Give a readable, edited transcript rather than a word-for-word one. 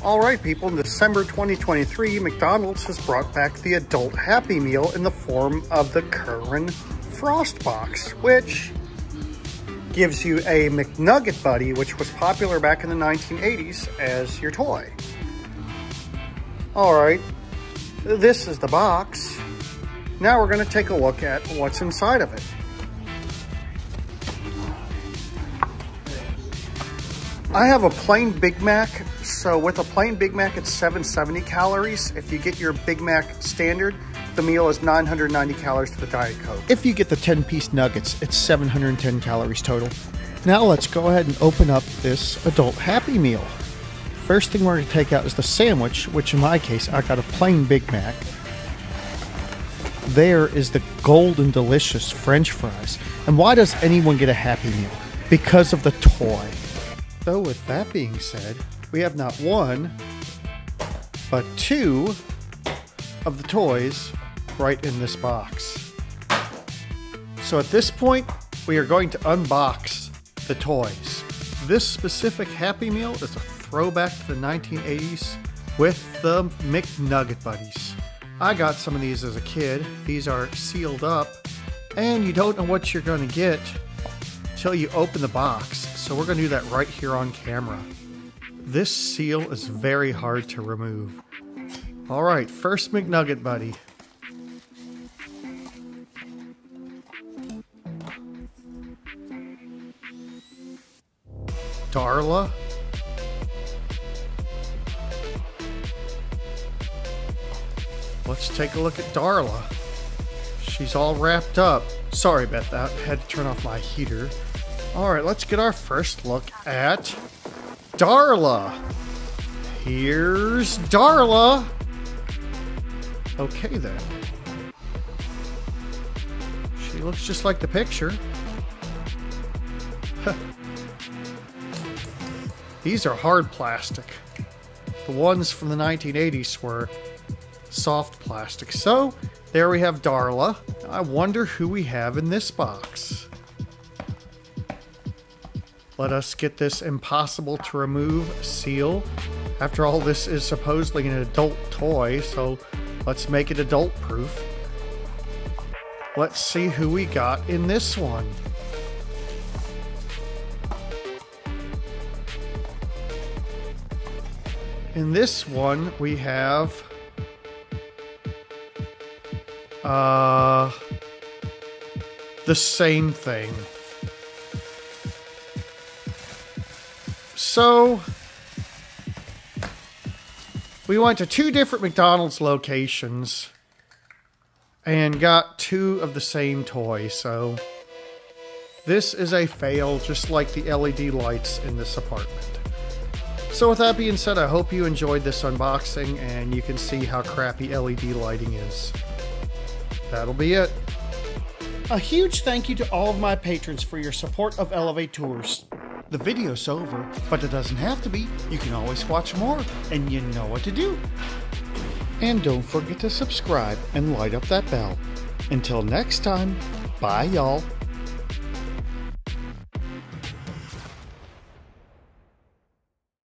Alright people, in December 2023, McDonald's has brought back the adult Happy Meal in the form of the Curran Frost Box, which gives you a McNugget Buddy, which was popular back in the 1980s as your toy. Alright, this is the box. Now we're going to take a look at what's inside of it. I have a plain Big Mac, so with a plain Big Mac it's 770 calories. If you get your Big Mac standard, the meal is 990 calories to the Diet Coke. If you get the 10-piece nuggets, it's 710 calories total. Now let's go ahead and open up this adult Happy Meal. First thing we're going to take out is the sandwich, which in my case, I got a plain Big Mac. There is the golden delicious French fries. And why does anyone get a Happy Meal? Because of the toy. So with that being said, we have not one, but two of the toys right in this box. So at this point, we are going to unbox the toys. This specific Happy Meal is a throwback to the 1980s with the McNugget Buddies. I got some of these as a kid. These are sealed up, and you don't know what you're going to get until you open the box. So we're going to do that right here on camera. This seal is very hard to remove. Alright, first McNugget Buddy. Darla. Let's take a look at Darla. She's all wrapped up. Sorry about that, had to turn off my heater. Alright, let's get our first look at Darla. Here's Darla. Okay then. She looks just like the picture. These are hard plastic. The ones from the 1980s were soft plastic. So, there we have Darla. I wonder who we have in this box. Let us get this impossible to remove seal. After all, this is supposedly an adult toy, so let's make it adult proof. Let's see who we got in this one. In this one, we have the same thing. So, we went to two different McDonald's locations and got two of the same toy. So, this is a fail, just like the LED lights in this apartment. So with that being said, I hope you enjoyed this unboxing and you can see how crappy LED lighting is. That'll be it. A huge thank you to all of my patrons for your support of Elevate Tours. The video's over, but it doesn't have to be. You can always watch more, and you know what to do. And don't forget to subscribe and light up that bell. Until next time, bye y'all.